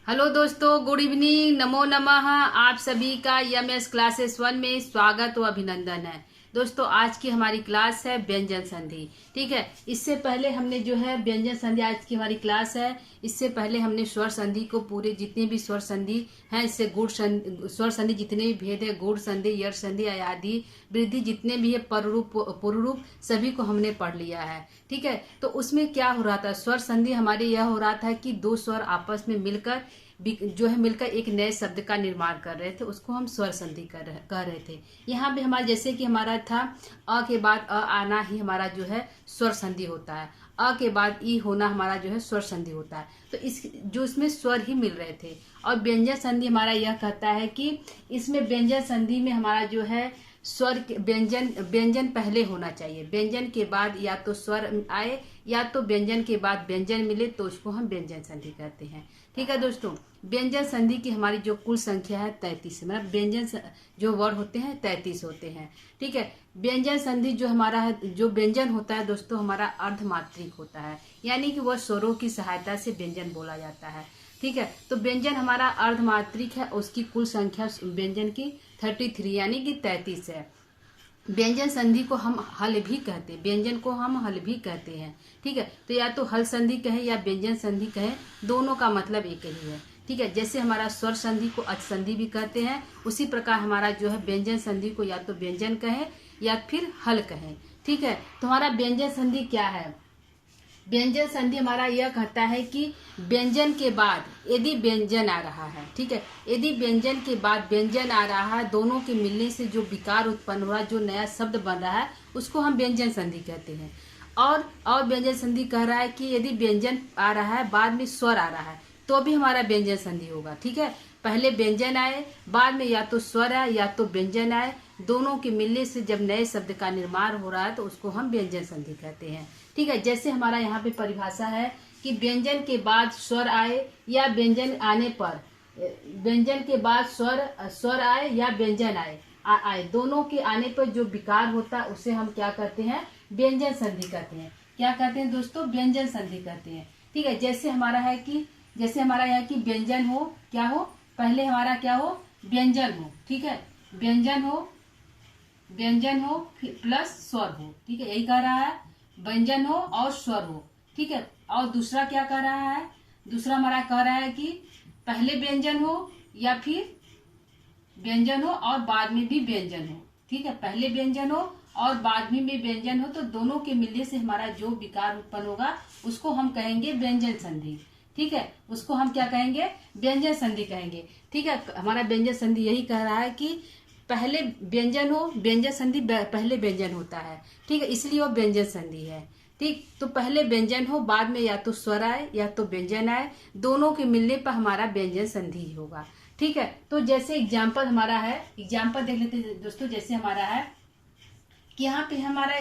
Hello दोस्तों, good evening, नमो नमः। आप सभी का यमएस क्लासेस 1 में स्वागत व अभिनंदन है। दोस्तों, आज की हमारी क्लास है व्यंजन संधि। ठीक है, इससे पहले हमने जो है व्यंजन संधि, आज की हमारी क्लास है। इससे पहले हमने स्वर संधि को पूरे जितने भी स्वर संधि हैं, इससे गुण स्वर संधि जितने भी भेद है, गुण संधि, यश संधि, अयादि, वृद्धि, जितने भी है, पररूप, पुरुरूप, सभी को हमने पढ़ लिया है। ठीक है, तो उसमें क्या हो रहा था, स्वर संधि हमारे यह हो रहा था कि दो स्वर आपस में मिलकर जो है मिलकर एक नए शब्द का निर्माण कर रहे थे, उसको हम स्वर संधि कह रहे थे। यहाँ पे हमारा जैसे कि हमारा था अ के बाद अ आना ही हमारा जो है स्वर संधि होता है, अ के बाद ई होना हमारा जो है स्वर संधि होता है। तो इस जो इसमें स्वर ही मिल रहे थे। और व्यंजन संधि हमारा यह कहता है कि इसमें व्यंजन संधि में हमारा जो है स्वर व्यंजन पहले होना चाहिए, व्यंजन के बाद या तो स्वर आए या तो व्यंजन के बाद व्यंजन मिले, तो उसको हम व्यंजन संधि कहते हैं। ठीक है दोस्तों, व्यंजन संधि की हमारी जो कुल संख्या है 33, मतलब व्यंजन जो वर्ड होते हैं 33 होते हैं। ठीक है, व्यंजन संधि जो हमारा है, जो व्यंजन होता है दोस्तों, हमारा अर्धमात्रिक होता है, यानी कि वह स्वरों की सहायता से व्यंजन बोला जाता है। ठीक है, तो व्यंजन हमारा अर्धमात्रिक है, उसकी कुल संख्या व्यंजन की 33 यानी कि 33 है। व्यंजन संधि को हम हल भी कहते हैं, व्यंजन को हम हल भी कहते हैं। ठीक है, तो या तो हल संधि कहें या व्यंजन संधि कहें, दोनों का मतलब एक ही है। ठीक है, जैसे हमारा स्वर संधि को अच संधि भी कहते हैं, उसी प्रकार हमारा जो है व्यंजन संधि को या तो व्यंजन कहें या फिर हल कहें। ठीक है, तो हमारा व्यंजन संधि क्या है? व्यंजन संधि हमारा यह कहता है कि व्यंजन के बाद यदि व्यंजन आ रहा है, ठीक है, यदि व्यंजन के बाद व्यंजन आ रहा है, दोनों के मिलने से जो विकार उत्पन्न हो रहा है, जो नया शब्द बन रहा है, उसको हम व्यंजन संधि कहते हैं। और व्यंजन संधि कह रहा है कि यदि व्यंजन आ रहा है, बाद में स्वर आ रहा है, तो भी हमारा व्यंजन संधि होगा। ठीक है, पहले व्यंजन आए, बाद में या तो स्वर आए या तो व्यंजन आए, दोनों के मिलने से जब नए शब्द का निर्माण हो रहा है, तो उसको हम व्यंजन संधि कहते हैं। ठीक है, जैसे हमारा यहाँ पे परिभाषा है कि व्यंजन के बाद स्वर आए या व्यंजन आने पर, व्यंजन के बाद स्वर आए या व्यंजन आए, दोनों के आने पर जो विकार होता है, उसे हम क्या कहते हैं? व्यंजन संधि कहते हैं। क्या कहते हैं दोस्तों? व्यंजन संधि कहते हैं। ठीक है, जैसे हमारा यहाँ कि व्यंजन हो, क्या हो, पहले हमारा क्या हो? व्यंजन हो। ठीक है, व्यंजन हो फिर प्लस स्वर हो। ठीक है, यही कह रहा है, व्यंजन हो और स्वर हो। ठीक है, और दूसरा क्या कह रहा है? दूसरा हमारा कह रहा है कि पहले व्यंजन हो या फिर व्यंजन हो और बाद में भी व्यंजन हो। ठीक है, पहले व्यंजन हो और बाद में भी व्यंजन हो, तो दोनों के मिलने से हमारा जो विकार उत्पन्न होगा, उसको हम कहेंगे व्यंजन संधि। ठीक है, उसको हम क्या कहेंगे? व्यंजन संधि कहेंगे। ठीक है, हमारा व्यंजन संधि यही कह रहा है कि पहले व्यंजन हो, व्यंजन संधि पहले व्यंजन होता है। ठीक है, इसलिए वो व्यंजन संधि है। ठीक, तो पहले व्यंजन हो, बाद में या तो स्वर आए या तो व्यंजन आए, दोनों के मिलने पर हमारा व्यंजन संधि ही होगा। ठीक है, तो जैसे एग्जाम्पल हमारा है, एग्जाम्पल देख लेते हैं दोस्तों। जैसे हमारा है कि यहाँ पे हमारा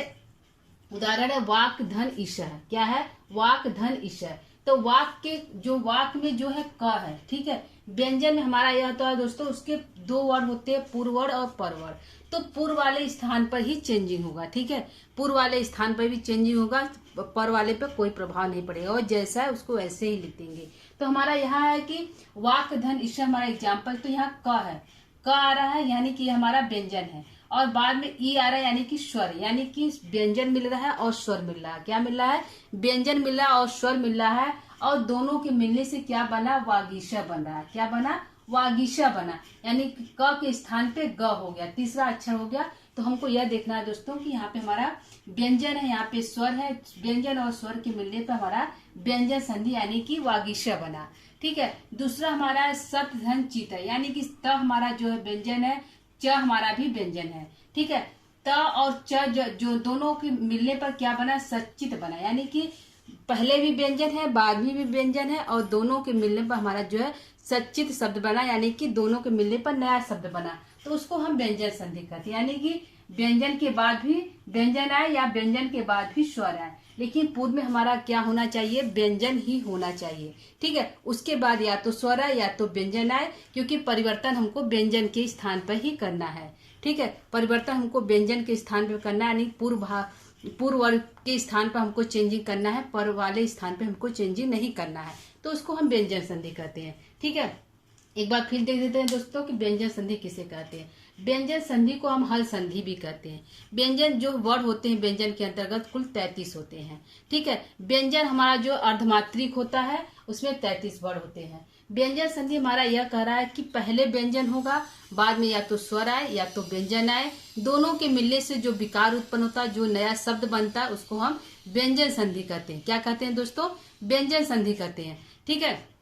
उदाहरण है वाक धन ईश है। क्या है? वाक धन ईश है। तो वाक में जो है क है। ठीक है, व्यंजन में हमारा यह तो है दोस्तों, उसके दो वर्ड होते हैं, पूर्व वर्ड और पर वर्ड। तो पूर्व वाले स्थान पर ही चेंजिंग होगा। ठीक है, पूर्व वाले स्थान पर भी चेंजिंग होगा, पर वाले पे कोई प्रभाव नहीं पड़ेगा, और जैसा है उसको वैसे ही लिखेंगे। तो हमारा यहाँ है कि वाक धन ईश हमारा एग्जाम्पल, तो यहाँ क है, क आ रहा है यानी कि हमारा व्यंजन है, और बाद में ई आ रहा है यानी कि स्वर, यानी कि व्यंजन मिल रहा है और स्वर मिल रहा है। क्या मिल रहा है? व्यंजन मिल रहा है और स्वर मिल रहा है, और दोनों के मिलने से क्या बना? वागीशा बन रहा है। क्या बना? वागीशा बना, यानी कि क के स्थान पे ग हो गया, तीसरा अक्षर हो गया। तो हमको यह देखना है दोस्तों कि यहाँ पे हमारा व्यंजन है, यहाँ पे स्वर है, व्यंजन और स्वर के मिलने पे हमारा व्यंजन संधि यानी कि वागीशा बना। ठीक है, दूसरा हमारा है सत धन चित है, यानी कि त हमारा जो है व्यंजन है, च हमारा भी व्यंजन है। ठीक है, त और च जो दोनों के मिलने पर क्या बना? सच्चित बना, यानी कि पहले भी व्यंजन है, बाद में भी व्यंजन है, और दोनों के मिलने पर हमारा जो है सच्चित शब्द बना, यानी कि दोनों के मिलने पर नया शब्द बना, तो उसको हम व्यंजन संधि कहते हैं। यानी कि व्यंजन के बाद भी व्यंजन आए या व्यंजन के बाद भी स्वर आए, लेकिन पूर्व में हमारा क्या होना चाहिए? व्यंजन ही होना चाहिए। ठीक है, उसके बाद या तो स्वर आए या तो व्यंजन आए, क्योंकि परिवर्तन हमको व्यंजन के स्थान पर ही करना है। ठीक है, परिवर्तन हमको व्यंजन के स्थान पर करना है, यानी पूर्व वर्ग के स्थान पर हमको चेंजिंग करना है, पर वाले स्थान पे हमको चेंजिंग नहीं करना है, तो उसको हम व्यंजन संधि कहते हैं। ठीक है, एक बार फिर देख देते हैं दोस्तों कि व्यंजन संधि किसे कहते हैं। व्यंजन संधि को हम हल संधि भी कहते हैं। व्यंजन जो वर्ड होते हैं व्यंजन के अंतर्गत कुल 33 होते हैं। ठीक है, व्यंजन हमारा जो अर्धमात्रिक होता है उसमें 33 वर्ड होते हैं। व्यंजन संधि हमारा यह कह रहा है कि पहले व्यंजन होगा, बाद में या तो स्वर आए या तो व्यंजन आए, दोनों के मिलने से जो विकार उत्पन्न होता है, जो नया शब्द बनता है, उसको हम व्यंजन संधि कहते हैं। क्या कहते हैं दोस्तों? व्यंजन संधि कहते हैं। ठीक है,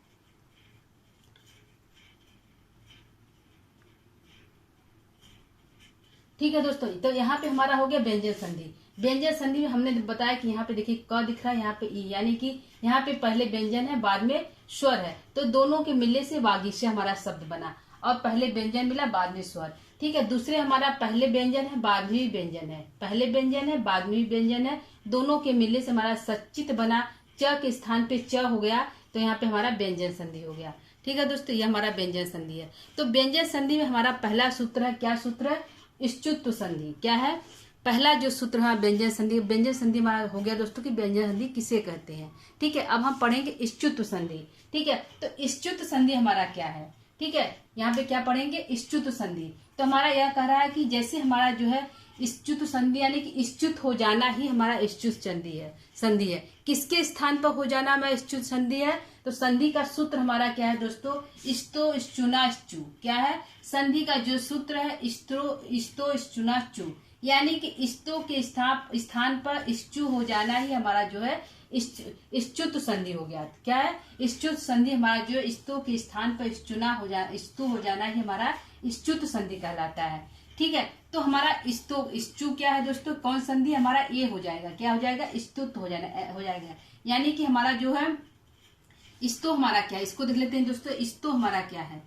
ठीक है दोस्तों, तो यहाँ पे हमारा हो गया व्यंजन संधि। व्यंजन संधि में हमने बताया कि यहाँ पे देखिए क दिख रहा है, यहाँ पे ई, यानी कि यहाँ पे पहले व्यंजन है बाद में स्वर है, तो दोनों के मिलने से वागीश हमारा शब्द बना, और पहले व्यंजन मिला बाद में स्वर। ठीक है, दूसरे हमारा पहले व्यंजन है बाद में भी व्यंजन है, पहले व्यंजन है बाद में भी व्यंजन है, दोनों के मिलने से हमारा सचित बना, च के स्थान पे च हो गया, तो यहाँ पे हमारा व्यंजन संधि हो गया। ठीक है दोस्तों, ये हमारा व्यंजन संधि है। तो व्यंजन संधि में हमारा पहला सूत्र है, क्या सूत्र है? इष्टुत्व संधि। क्या है पहला जो सूत्र है व्यंजन संधि? व्यंजन संधि हमारा हो गया दोस्तों कि व्यंजन संधि किसे कहते हैं। ठीक है, अब हम पढ़ेंगे इष्टुत्व संधि। ठीक है, तो इष्टुत्व संधि हमारा क्या है? ठीक है, यहाँ पे क्या पढ़ेंगे? इष्टुत्व संधि। तो हमारा यह कह रहा है कि जैसे हमारा जो है इष्टुत्व संधि यानी कि इष्टुत हो जाना ही हमारा इष्टुत संधि है। किसके स्थान पर हो जाना हमारा इष्टुत संधि है? तो संधि का सूत्र हमारा क्या है दोस्तों? इष्टो इष्टुना इष्टु। क्या है संधि का जो सूत्र है? इष्टो इष्टुना इष्टु, यानी कि इष्टो के स्थान पर इष्टु हो जाना ही हमारा जो है इष्टुत संधि हो गया। क्या है? इष्टुत संधि हमारा जो इष्टो के स्थान पर इष्टु हो जाना ही हमारा इष्टुत संधि कहलाता है। ठीक है, तो हमारा इष्टु क्या है दोस्तों? कौन संधि? हमारा ये हो जाएगा, क्या हो जाएगा? इष्टुत हो जाएगा, यानी कि हमारा जो है इष्टो हमारा क्या है, इसको देख लेते हैं दोस्तों। इष्टो हमारा क्या है?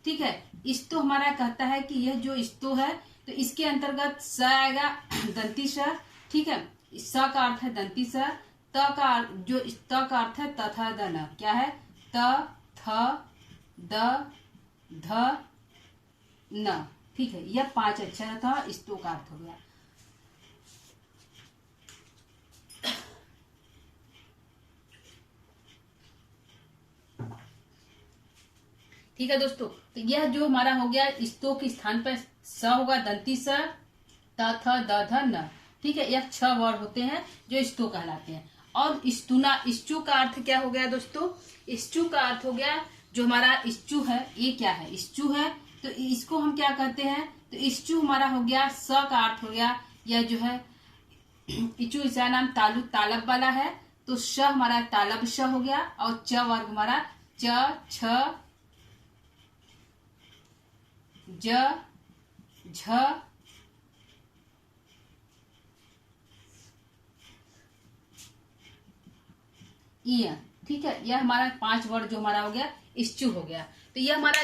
ठीक है, इष्टो हमारा कहता है कि यह जो इष्टो है तो इसके अंतर्गत स आएगा, दंती स। ठीक है, स का अर्थ है दंती स, त का अर्थ है तथा दन। क्या है? त थ द ध न। ठीक है, यह 5 अक्षर था, इष्टो का अर्थ हो गया। ठीक है दोस्तों, तो यह जो हमारा हो गया इष्टो के स्थान पर स होगा, दंती स, त थ द ध न। ठीक है, यह 6 वर्ड होते हैं जो इष्टो कहलाते हैं। और इष्टुना, इष्टु का अर्थ क्या हो गया दोस्तों? इष्टु का अर्थ हो गया जो हमारा इष्टु है, ये क्या है? इष्टु है, तो इसको हम क्या कहते हैं? तो इष्टु हमारा हो गया, स का अर्थ हो गया यह जो है इचु, इसका नाम तालब वाला है, तो श हमारा तालब श हो गया, और च वर्ग हमारा च छ ज झ इया। ठीक है, यह हमारा 5 वर्ड जो हमारा हो गया इष्टु हो गया। तो यह हमारा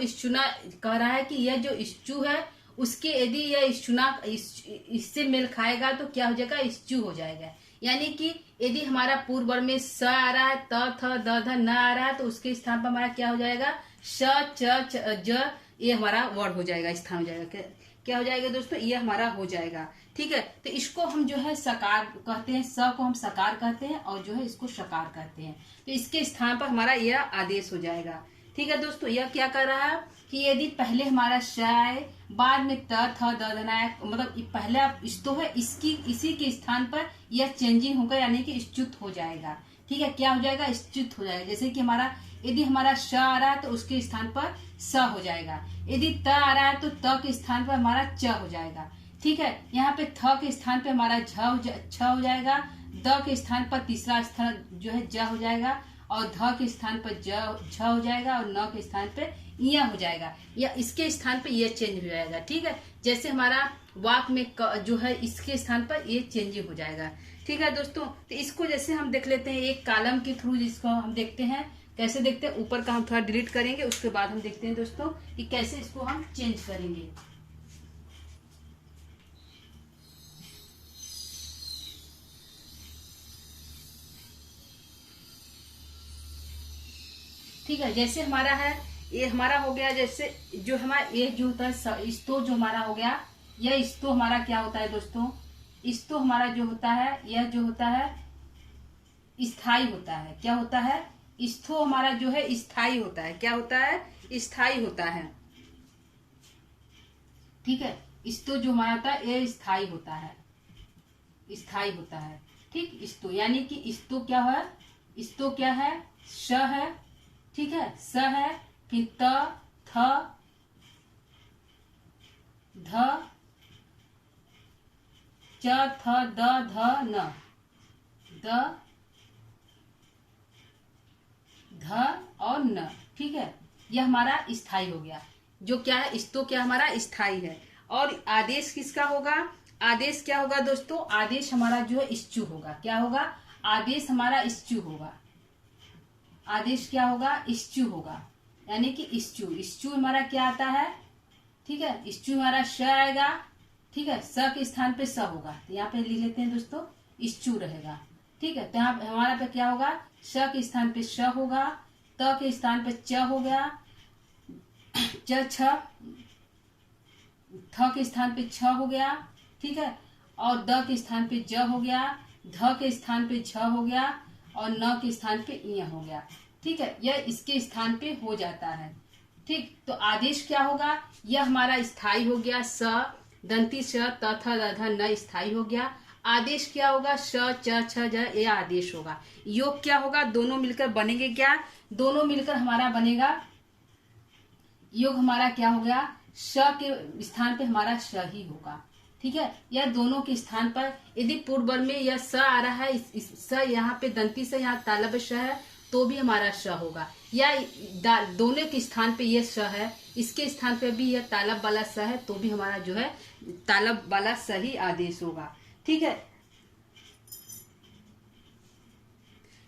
इष्टुना कह रहा है कि यह जो इष्टु है उसके यदि यह इष्टुना इससे मेल खाएगा तो क्या हो जाएगा? इष्टु हो जाएगा। यानी कि यदि हमारा पूर्व वर्ग में स आ रहा है, त थ द ध न आ रहा है, तो उसके स्थान पर हमारा क्या हो जाएगा? श च ज, ये हमारा वर्ड हो जाएगा, स्थान हो जाएगा। क्या हो जाएगा दोस्तों? ये हमारा हो जाएगा। ठीक है, तो इसको हम जो है सकार कहते हैं, स को हम सकार कहते हैं, और जो है इसको शकार कहते हैं। तो इसके स्थान पर हमारा यह आदेश हो जाएगा। ठीक है दोस्तों, यह क्या कर रहा है कि यदि पहले हमारा श आए, बाद में त थ द ध आए, मतलब पहला इष्टो है, इसी के स्थान पर यह चेंजिंग होगा, यानी कि इष्टुत हो जाएगा। ठीक है, क्या हो जाएगा? इष्टुत हो जाएगा। जैसे कि हमारा यदि हमारा श आ रहा है तो उसके स्थान पर स हो जाएगा, यदि त आ रहा है तो त के स्थान पर हमारा च हो जाएगा। ठीक है, यहाँ पे थ के स्थान पे हमारा छ हो जाएगा, द के स्थान पर तीसरा स्थान जो है ज हो जाएगा, और ध के स्थान पर झ हो जाएगा, और न के स्थान पे इया हो जाएगा, या इसके स्थान पे ये चेंज हो जाएगा। ठीक है, जैसे हमारा वाक में जो है इसके स्थान पर ये चेंज हो जाएगा। ठीक है दोस्तों, तो इसको जैसे हम देख लेते हैं एक कॉलम के थ्रू, जिसको हम देखते हैं कैसे देखते हैं। ऊपर का हम थोड़ा डिलीट करेंगे, उसके बाद हम देखते हैं दोस्तों कि कैसे इसको हम चेंज करेंगे। ठीक है, जैसे हमारा है ये हमारा हो गया, जैसे जो हमारा ये जो होता है इस्तो जो हमारा हो गया, यह इस्तो हमारा क्या होता है दोस्तों? इस्तो हमारा जो होता है यह जो होता है स्थाई होता है। क्या होता है? स्थो हमारा जो है स्थाई होता है। क्या होता है? स्थाई होता है। ठीक है, स्तो जो हमारा होता है ये स्थाई होता है, स्थाई होता है। ठीक, स्तो यानी कि स्तो क्या है? स्तो क्या है? श है। ठीक है, स है, फिर त, थ, ध, च, थ, द, ध, न, द, ध और न। ठीक है, यह हमारा स्थाई हो गया। जो क्या है? स्तो क्या हमारा स्थाई है। और आदेश किसका होगा? आदेश क्या होगा दोस्तों? आदेश हमारा जो है इच्छु होगा। क्या होगा? आदेश हमारा इच्छु होगा। आदेश क्या होगा? इच्छु होगा, यानी कि इच्छु। इच्छु हमारा क्या आता है? ठीक है, इच्छु हमारा श आएगा। ठीक है, स के स्थान पे स होगा, तो यहाँ पे लिख लेते हैं दोस्तों, इच्छु रहेगा। ठीक है, तो यहाँ हमारा पे क्या होगा? श के स्थान पे श होगा, त के स्थान पे च हो गया, च, छ, थ के स्थान पे छ हो गया। ठीक है, और द के स्थान पे ज हो गया, ध के स्थान पे झ हो गया, और न के स्थान पे इ हो गया। ठीक है, यह इसके स्थान पे हो जाता है। ठीक, तो आदेश क्या होगा? यह हमारा स्थाई हो गया, स दंती श, त, थ, द, ध, न स्थाई हो गया। आदेश क्या होगा? श, च, छ, ज, ये आदेश होगा। योग क्या होगा? दोनों मिलकर बनेंगे क्या? दोनों मिलकर हमारा बनेगा योग। हमारा क्या हो गया? श के स्थान पे हमारा श ही होगा। ठीक है, यह दोनों के स्थान पर यदि पूर्व वर्ग में यह स आ रहा है, स यहाँ पे दंती से यहाँ तालब श है, तो भी हमारा श होगा। या दोनों के स्थान पे यह श है, इसके स्थान पे भी यह तालब वाला स है, तो भी हमारा जो है तालब वाला सही आदेश होगा। ठीक है,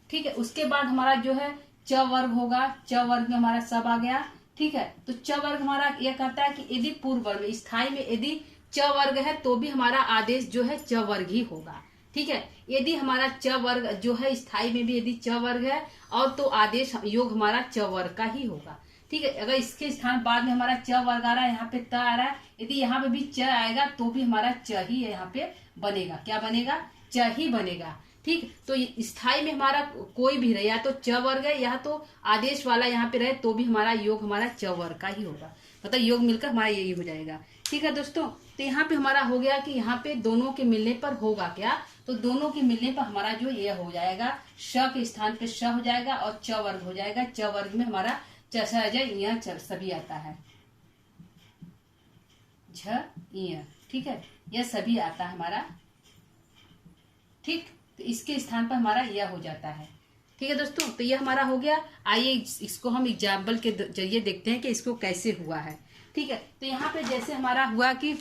ठीक है, उसके बाद हमारा जो है च वर्ग होगा। च वर्ग में हमारा सब आ गया। ठीक है, तो च वर्ग हमारा यह कहता है कि यदि पूर्व वर्ग स्थाई में यदि च वर्ग है तो भी हमारा आदेश जो है च वर्ग ही होगा। ठीक है, यदि हमारा च वर्ग जो है स्थाई में भी यदि च वर्ग है और तो आदेश योग हमारा च वर्ग का ही होगा। ठीक है, अगर इसके स्थान बाद में हमारा च वर्ग आ रहा है, यहाँ पे त आ रहा है, यदि यहाँ पे भी च आएगा तो भी हमारा च ही यहाँ पे बनेगा। क्या बनेगा? च ही बनेगा। ठीक, तो स्थाई में हमारा कोई भी रहे, या तो च वर्ग है या तो आदेश वाला यहाँ पे रहे, तो भी हमारा योग हमारा च वर्ग का ही होगा। मतलब योग मिलकर हमारा यही हो जाएगा। ठीक है दोस्तों, तो यहाँ पे हमारा हो गया कि यहाँ पे दोनों के मिलने पर होगा क्या? तो दोनों के मिलने पर हमारा जो ये हो जाएगा, श के स्थान पे श हो जाएगा और च वर्ग हो जाएगा। च वर्ग में हमारा च, स, ज, य सभी आता है, झ, य। ठीक है, यह सभी आता है हमारा। ठीक, तो इसके स्थान पर हमारा यह हो जाता है। ठीक है दोस्तों, तो यह हमारा हो गया। आइए इसको हम एग्जाम्पल के जरिए देखते हैं कि इसको कैसे हुआ है। ठीक है, तो यहाँ पे जैसे हमारा हुआ कि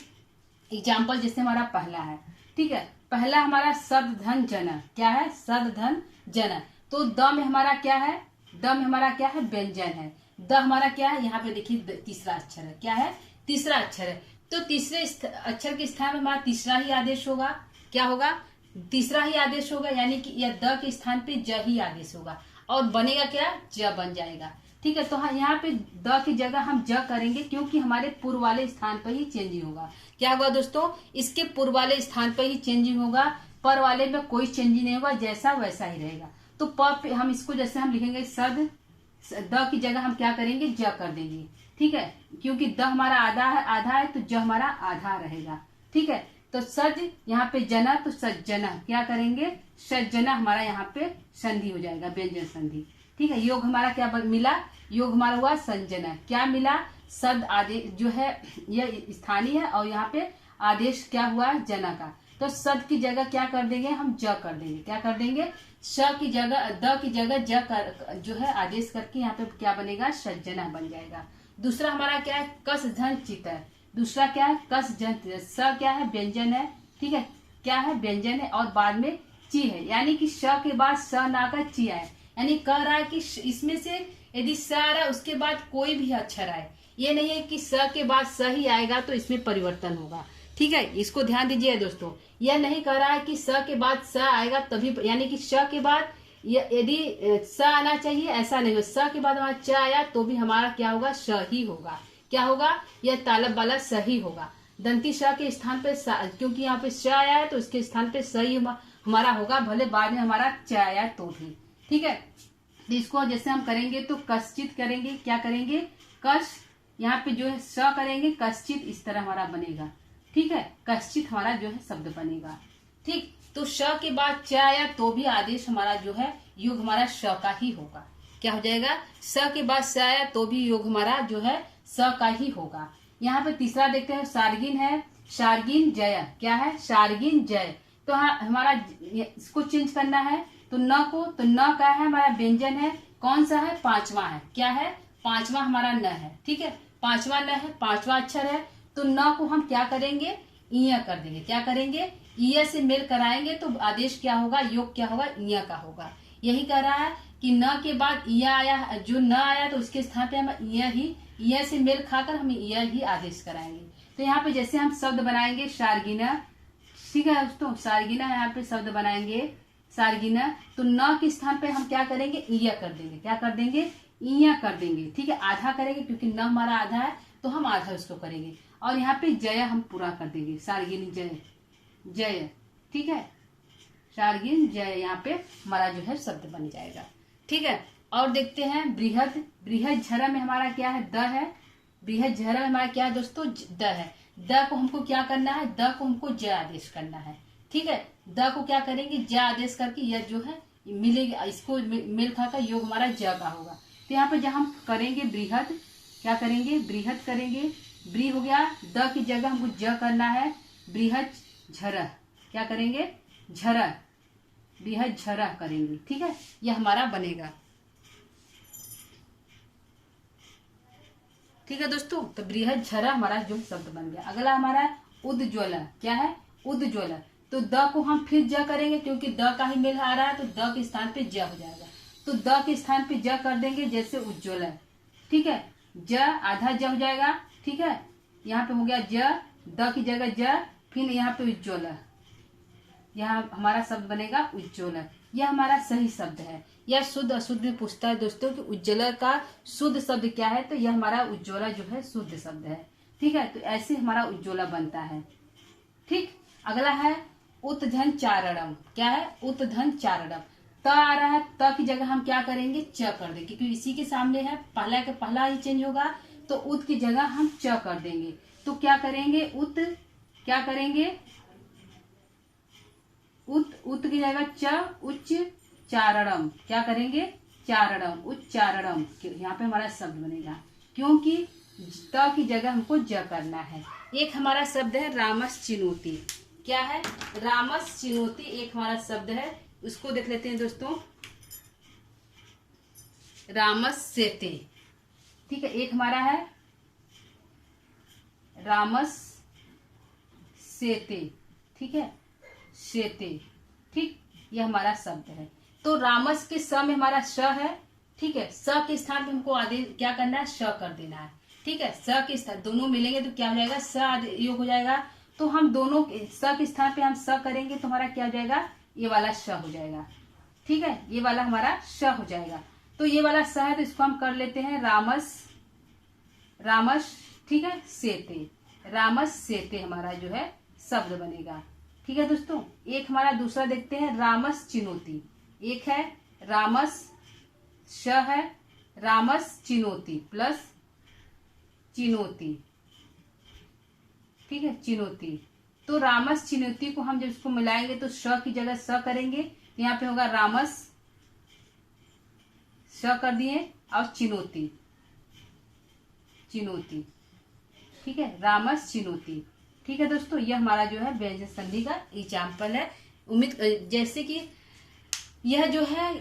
एग्जाम्पल जैसे हमारा पहला है। ठीक है, पहला हमारा सद धन जन। क्या है? सद धन जन। तो द में हमारा क्या है? द में हमारा क्या है? व्यंजन है। द हमारा क्या है? यहाँ पे देखिए तीसरा अक्षर है। क्या है? तीसरा अक्षर है। तो तीसरे अक्षर के स्थान में हमारा तीसरा ही आदेश होगा। क्या होगा? तीसरा ही आदेश होगा, यानी कि यह द के स्थान पे ज ही आदेश होगा और बनेगा क्या? ज बन जाएगा। ठीक है, तो हाँ यहाँ पे द की जगह हम ज करेंगे क्योंकि हमारे पूर्व वाले स्थान पर ही चेंजिंग होगा। क्या होगा दोस्तों? इसके पूर्व वाले स्थान पर ही चेंजिंग होगा, पर वाले में कोई चेंजिंग नहीं होगा, जैसा वैसा ही रहेगा। तो प पे हम इसको जैसे हम लिखेंगे सद, द की जगह हम क्या करेंगे? ज कर देंगे। ठीक है, क्योंकि द हमारा आधा है तो ज हमारा आधा रहेगा। ठीक है, तो सज यहाँ पे जना, तो सज्जना क्या करेंगे? सज्जना हमारा यहाँ पे संधि हो जाएगा, व्यंजन संधि। ठीक है, योग हमारा क्या मिला? योग हमारा हुआ संजना। क्या मिला? सद आदेश जो है यह स्थानीय है और यहाँ पे आदेश क्या हुआ? जना का। तो सद की जगह क्या कर देंगे? हम ज कर देंगे। क्या कर देंगे? श की जगह द की जगह ज कर जो है आदेश करके यहाँ पे क्या बनेगा? सज्जना बन जाएगा। दूसरा हमारा क्या है? कस धन चित। दूसरा क्या है? कस जन। स क्या है? व्यंजन है। ठीक है, क्या है? व्यंजन है और बाद में ची है, यानी कि श के बाद स ना का ची आए, यानी कह रहा है कि इसमें से यदि स आ रहा है उसके बाद कोई भी अक्षर आए, ये नहीं है कि स के बाद स ही आएगा तो इसमें परिवर्तन होगा। ठीक है, इसको ध्यान दीजिए दोस्तों, यह नहीं कह रहा है कि स के बाद स आएगा तभी, यानी कि श के बाद यदि स आना चाहिए, ऐसा नहीं हो। स के बाद हमारा च आया तो भी हमारा क्या होगा? श ही होगा। क्या होगा? यह तालब वाला सही होगा। दंती श के स्थान पे क्योंकि यहाँ पे श आया है तो इसके स्थान पे स ही हमारा होगा, भले बाद में हमारा च आया तो भी। ठीक है, तो इसको जैसे हम करेंगे तो कश्चित करेंगे, क्या करेंगे, कश, यहाँ पे जो है स करेंगे, कश्चित, इस तरह हमारा बनेगा। ठीक है, कश्चित हमारा जो है शब्द बनेगा। ठीक, तो श के बाद च आया तो भी आदेश हमारा जो है योग हमारा श का ही होगा। क्या हो जाएगा, स के बाद स आया तो भी योग हमारा जो है स का ही होगा। यहाँ पे तीसरा देखते हैं, सार्गिन है, सार्गिन जय, क्या है, सार्गिन जय। तो हमारा इसको चेंज करना है, तो न को, तो न का है हमारा व्यंजन है, कौन सा है, पांचवा है, क्या है, पांचवा हमारा न है। ठीक है, पांचवा न है, पांचवा अक्षर है, तो न को हम क्या करेंगे, इया कर देंगे, क्या करेंगे, इया से मेल कराएंगे तो आदेश क्या होगा, योग क्या होगा, इया का होगा। यही कह रहा है कि न के बाद इया आया, जो न आया तो उसके स्थान पे हम इया से मेल खाकर हम इया ही आदेश कराएंगे। तो यहाँ पे जैसे हम शब्द बनाएंगे सार्गिना, ठीक है दोस्तों, सार्गिना यहाँ पे शब्द बनाएंगे सार्गिना, तो न के स्थान पे हम क्या करेंगे, इया कर देंगे, क्या कर देंगे, इया कर देंगे। ठीक है, आधा करेंगे क्योंकि न हमारा आधा है तो हम आधा उसको करेंगे। और यहाँ पे जय हम पूरा कर देंगे, सार्गिन जय, जय। ठीक है, सार्गिन जय यहाँ पे हमारा जो है शब्द बन जाएगा। ठीक है, और देखते हैं बृहद, बृहद झरा में हमारा क्या है, द है, बृहद झरा में हमारा क्या है दोस्तों, द है। द को हमको क्या करना है, द को हमको ज आदेश करना है। ठीक है, द को क्या करेंगे, ज आदेश करके यह जो है मिलेगा, इसको मेल खाकर योग हमारा ज का होगा। तो यहाँ पे जब हम करेंगे बृहद, क्या करेंगे, बृहद करेंगे, ब्री हो गया, द की जगह हमको ज करना है, बृहद झरह, क्या करेंगे, झरह, बृहद झरह करेंगे। ठीक है, यह हमारा बनेगा। ठीक है दोस्तों, तो बृहद झरह हमारा जो शब्द बन गया। अगला हमारा उज्ज्वल, क्या है, उज्ज्वल। तो द को हम फिर ज करेंगे क्योंकि द का ही मेल आ रहा है, तो द के स्थान पे ज हो जाएगा। तो द के स्थान पे ज कर देंगे, जैसे उज्ज्वल। ठीक है, ज आधा ज हो जाएगा। ठीक है, यहाँ पे हो गया ज, द की जगह ज, फिर यहाँ पे उज्ज्वल, यहाँ हमारा शब्द बनेगा उज्ज्वल। यह हमारा सही शब्द है। यह शुद्ध अशुद्ध में पूछता है दोस्तों कि उज्ज्वल का शुद्ध शब्द क्या है, तो यह हमारा उज्ज्वला जो है शुद्ध शब्द है। ठीक है, तो ऐसे हमारा उज्ज्वला बनता है। ठीक, अगला है उत्धन चारणम, क्या है, उत्धन चारणम। त आ रहा है, त की जगह हम क्या करेंगे, च कर देंगे क्योंकि इसी के सामने है, पहला के पहला ही चेंज होगा, तो उत की जगह हम च कर देंगे। तो क्या करेंगे, उत, क्या करेंगे, उत की जगह च, उच्च चारणम, क्या करेंगे, चारणम, उच्चारणम। यहाँ पे हमारा शब्द बनेगा क्योंकि त की जगह हमको ज करना है। एक हमारा शब्द है रामस चिनोती, क्या है, रामस चिनोती एक हमारा शब्द है, उसको देख लेते हैं दोस्तों, रामस सेते। ठीक है, एक हमारा है रामस सेते। ठीक है, सेते। ठीक, यह हमारा शब्द है। तो रामस के स में हमारा श है। ठीक है, स के स्थान पे हमको आदेश क्या करना है, श कर देना है। ठीक है, स के स्थान दोनों मिलेंगे तो क्या हो जाएगा, स योग हो जाएगा। तो हम दोनों स के स्थान पे हम स करेंगे तो हमारा क्या हो जाएगा, ये वाला श हो जाएगा। ठीक है, ये वाला हमारा श हो जाएगा। तो ये वाला स है तो इसको हम कर लेते हैं रामस, रामस। ठीक है, सेते, रामस सेते हमारा जो है शब्द बनेगा। ठीक है दोस्तों, एक हमारा दूसरा देखते हैं रामस चिनोती। एक है रामस श है, रामस चिनोती प्लस चिनोती। ठीक है, चिनोती। तो रामस चिनोती को हम जब इसको मिलाएंगे तो श की जगह स करेंगे, तो यहाँ पे होगा रामस, श कर दिए, और चिनोती, चिनोती। ठीक है, रामस चिनोती। ठीक है दोस्तों, यह हमारा जो है व्यंजन संधि का एग्जाम्पल है। उम्मीद जैसे कि यह जो है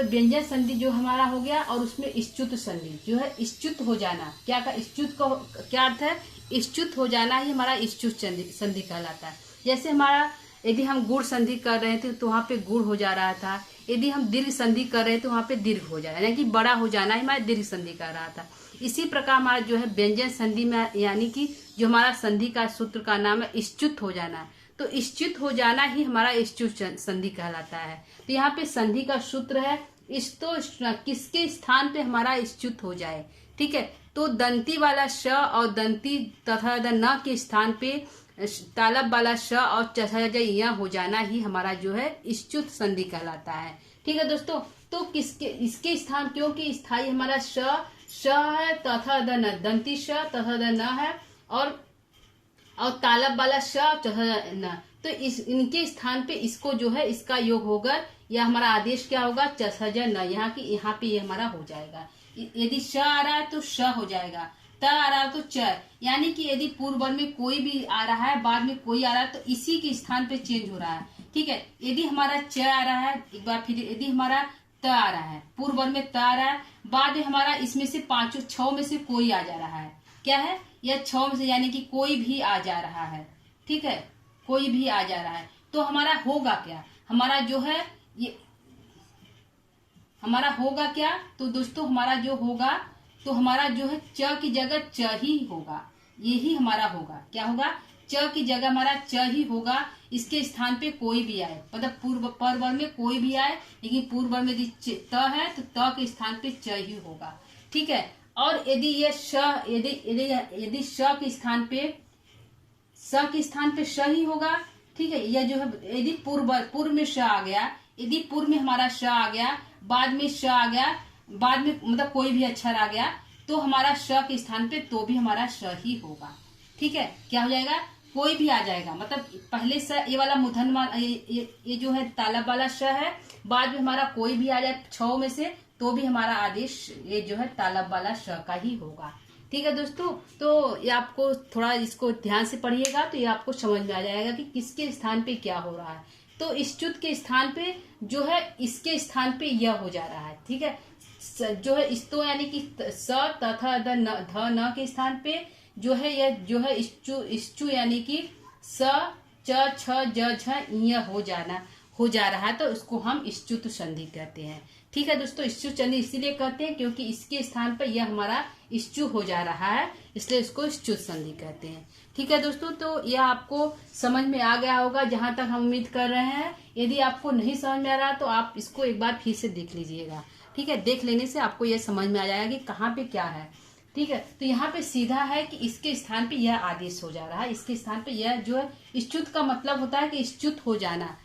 व्यंजन संधि जो हमारा हो गया, और उसमें इश्चुत संधि जो है, इश्चुत हो जाना, क्या का इश्चुत का क्या अर्थ है, इश्चुत हो जाना ही हमारा इश्चुत संधि कहलाता है। जैसे हमारा यदि हम गुड़ संधि कर रहे थे तो वहाँ पे गुड़ हो जा रहा था, यदि हम दीर्घ संधि कर रहे थे तो वहाँ पे दीर्घ हो जा रहा है, यानी कि बड़ा हो जाना ही हमारा दीर्घ संधि कर रहा था। इसी प्रकार हमारा जो है व्यंजन संधि में, यानी कि जो हमारा संधि का सूत्र का नाम है इश्चुत हो जाना, तो इश्चुत हो जाना ही हमारा इश्चुत संधि कहलाता है। तो यहाँ पे संधि का सूत्र है इस्तो, किसके स्थान पे हमारा इश्चुत हो जाए। ठीक है, तो दंती वाला श और दंती तथा न के स्थान पे तालब वाला श और चषज यह हो जाना ही हमारा जो है इष्चुत संधि कहलाता है। ठीक है दोस्तों, तो इसके स्थान, क्योंकि स्थाई हमारा श है तथा द न, दंती श तथा द न है और तालब वाला श तथा न, तो इनके स्थान पे इसको जो है इसका योग होगा, या हमारा आदेश क्या होगा, चषज न। यहाँ पे ये हमारा हो जाएगा। यदि श आ रहा है तो श हो जाएगा, त आ रहा है तो च, यानी कि यदि पूर्व वर्ण में कोई भी आ रहा है, बाद में कोई आ रहा है, तो इसी के स्थान पे चेंज हो रहा है। ठीक है, यदि हमारा च आ रहा है, एक बार फिर यदि हमारा त आ रहा है, पूर्व वर्ण में त आ रहा है, बाद में हमारा इसमें से पांचों छह में से कोई आ जा रहा है, क्या है, या छह में से, यानी कि कोई भी आ जा रहा है। ठीक है, कोई भी आ जा रहा है, तो हमारा होगा क्या, हमारा जो है ये हमारा होगा क्या, तो दोस्तों हमारा जो होगा, तो हमारा जो है च की जगह च ही होगा, यही हमारा होगा। क्या होगा, च की जगह हमारा च ही होगा। इसके स्थान पे कोई भी आए, मतलब पर वर्ण में कोई भी आए, लेकिन पूर्व वर्ण में यदि त है तो त के स्थान पे च ही होगा। ठीक है, और यदि ये श, यदि श के स्थान पे श ही होगा। ठीक है, यह जो है यदि पूर्व में श आ गया, यदि पूर्व में हमारा श आ गया, बाद में श आ गया, बाद में मतलब कोई भी अक्षर आ गया, तो हमारा श के स्थान पे तो भी हमारा श ही होगा। ठीक है, क्या हो जाएगा, कोई भी आ जाएगा, मतलब पहले स ये वाला मूर्धन्य ये जो है तालब वाला श है, बाद में हमारा कोई भी आ जाए छह में से, तो भी हमारा आदेश ये जो है तालब वाला श का ही होगा। ठीक है दोस्तों, तो ये आपको थोड़ा इसको ध्यान से पढ़िएगा तो ये आपको समझ में आ जाएगा कि किसके स्थान पे क्या हो रहा है। तो इष्चुत के स्थान पे जो है इसके स्थान पे यह हो जा रहा है। ठीक है, जो है इस्तो यानी कि स तथा ध न के स्थान पे जो है यह जो है इष्चु यानी कि स च छ ज झ य हो जा रहा है, तो उसको हम इष्चुत संधि कहते हैं। ठीक है दोस्तों, इष्चुत संधि इसीलिए कहते हैं क्योंकि इसके स्थान पर यह हमारा इष्चु हो जा रहा है, इसलिए इसको इष्चुत संधि कहते हैं। ठीक है दोस्तों, तो यह आपको समझ में आ गया होगा जहां तक हम उम्मीद कर रहे हैं। यदि आपको नहीं समझ में आ रहा तो आप इसको एक बार फिर से देख लीजिएगा। ठीक है, देख लेने से आपको यह समझ में आ जाएगा कि कहाँ पे क्या है। ठीक है, तो यहाँ पे सीधा है कि इसके स्थान पे यह आदेश हो जा रहा है, इसके स्थान पे यह जो है इष्चुत का मतलब होता है कि इष्चुत हो जाना।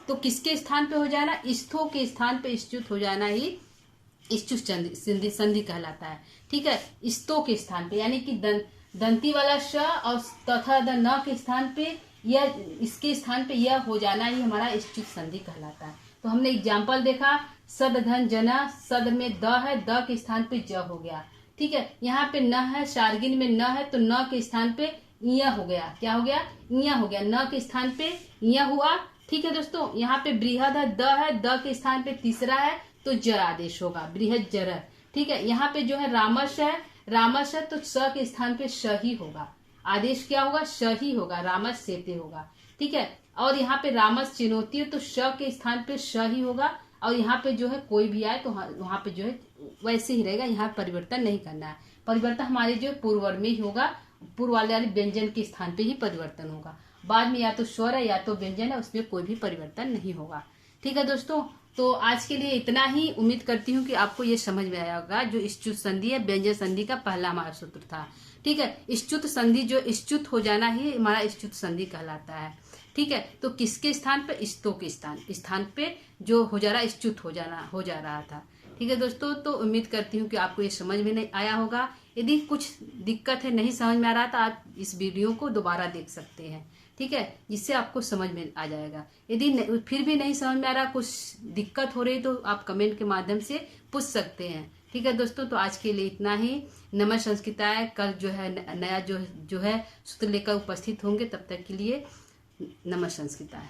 तो किसके स्थान पे हो जाना, इस्थो के स्थान पे इष्चुत हो जाना ही इष्चुत संधि कहलाता है। ठीक है, इस्तो के स्थान पे यानी कि दंती वाला श और तथा द न के स्थान पे यह, इसके स्थान पे यह हो जाना ही हमारा इष्चुत संधि कहलाता है। तो हमने एग्जाम्पल देखा, सद धन जना, सद में द है, द के स्थान पे ज हो गया। ठीक है, यहाँ पे न है, शार्गिन में न है, तो न के स्थान पे य हो गया। क्या हो गया, य हो गया, न के स्थान पे य हुआ। ठीक है दोस्तों, यहाँ पे बृहद है, द के स्थान पे तीसरा है तो ज आदेश होगा, बृहद जर। ठीक है, यहाँ पे जो है रामस है तो स के स्थान पे श ही होगा, आदेश क्या होगा, श ही होगा, रामस सेते होगा। ठीक है, और यहाँ पे रामस चिनौती है तो श के स्थान पे श ही होगा, और यहाँ पे जो है कोई भी आए तो वहां पे जो है वैसे ही रहेगा, यहाँ परिवर्तन नहीं करना है। परिवर्तन हमारे जो पूर्व में ही होगा, पूर्व वाले व्यंजन के स्थान पे ही परिवर्तन होगा, बाद में या तो स्वर है या तो व्यंजन है, उसमें कोई भी परिवर्तन नहीं होगा। ठीक है दोस्तों, तो आज के लिए इतना ही। उम्मीद करती हूँ कि आपको ये समझ में आया होगा। जो इष्चुत संधि है व्यंजन संधि का पहला हमारा सूत्र था। ठीक है, इष्चुत संधि, जो इष्चुत हो जाना ही हमारा इष्चुत संधि कहलाता है। ठीक है, तो किसके स्थान पे, इस्तो के स्थान पे जो हो जा रहा, इष्चुत हो जा रहा था। ठीक है दोस्तों, तो उम्मीद करती हूँ कि आपको ये समझ में नहीं आया होगा। यदि कुछ दिक्कत है, नहीं समझ में आ रहा तो आप इस वीडियो को दोबारा देख सकते हैं। ठीक है, जिससे आपको समझ में आ जाएगा। यदि फिर भी नहीं समझ में आ रहा, कुछ दिक्कत हो रही, तो आप कमेंट के माध्यम से पूछ सकते हैं। ठीक है दोस्तों, तो आज के लिए इतना ही। नमः संस्कृताय। कल जो है नया जो है सूत्र लेकर उपस्थित होंगे, तब तक के लिए नमः संस्कृताय।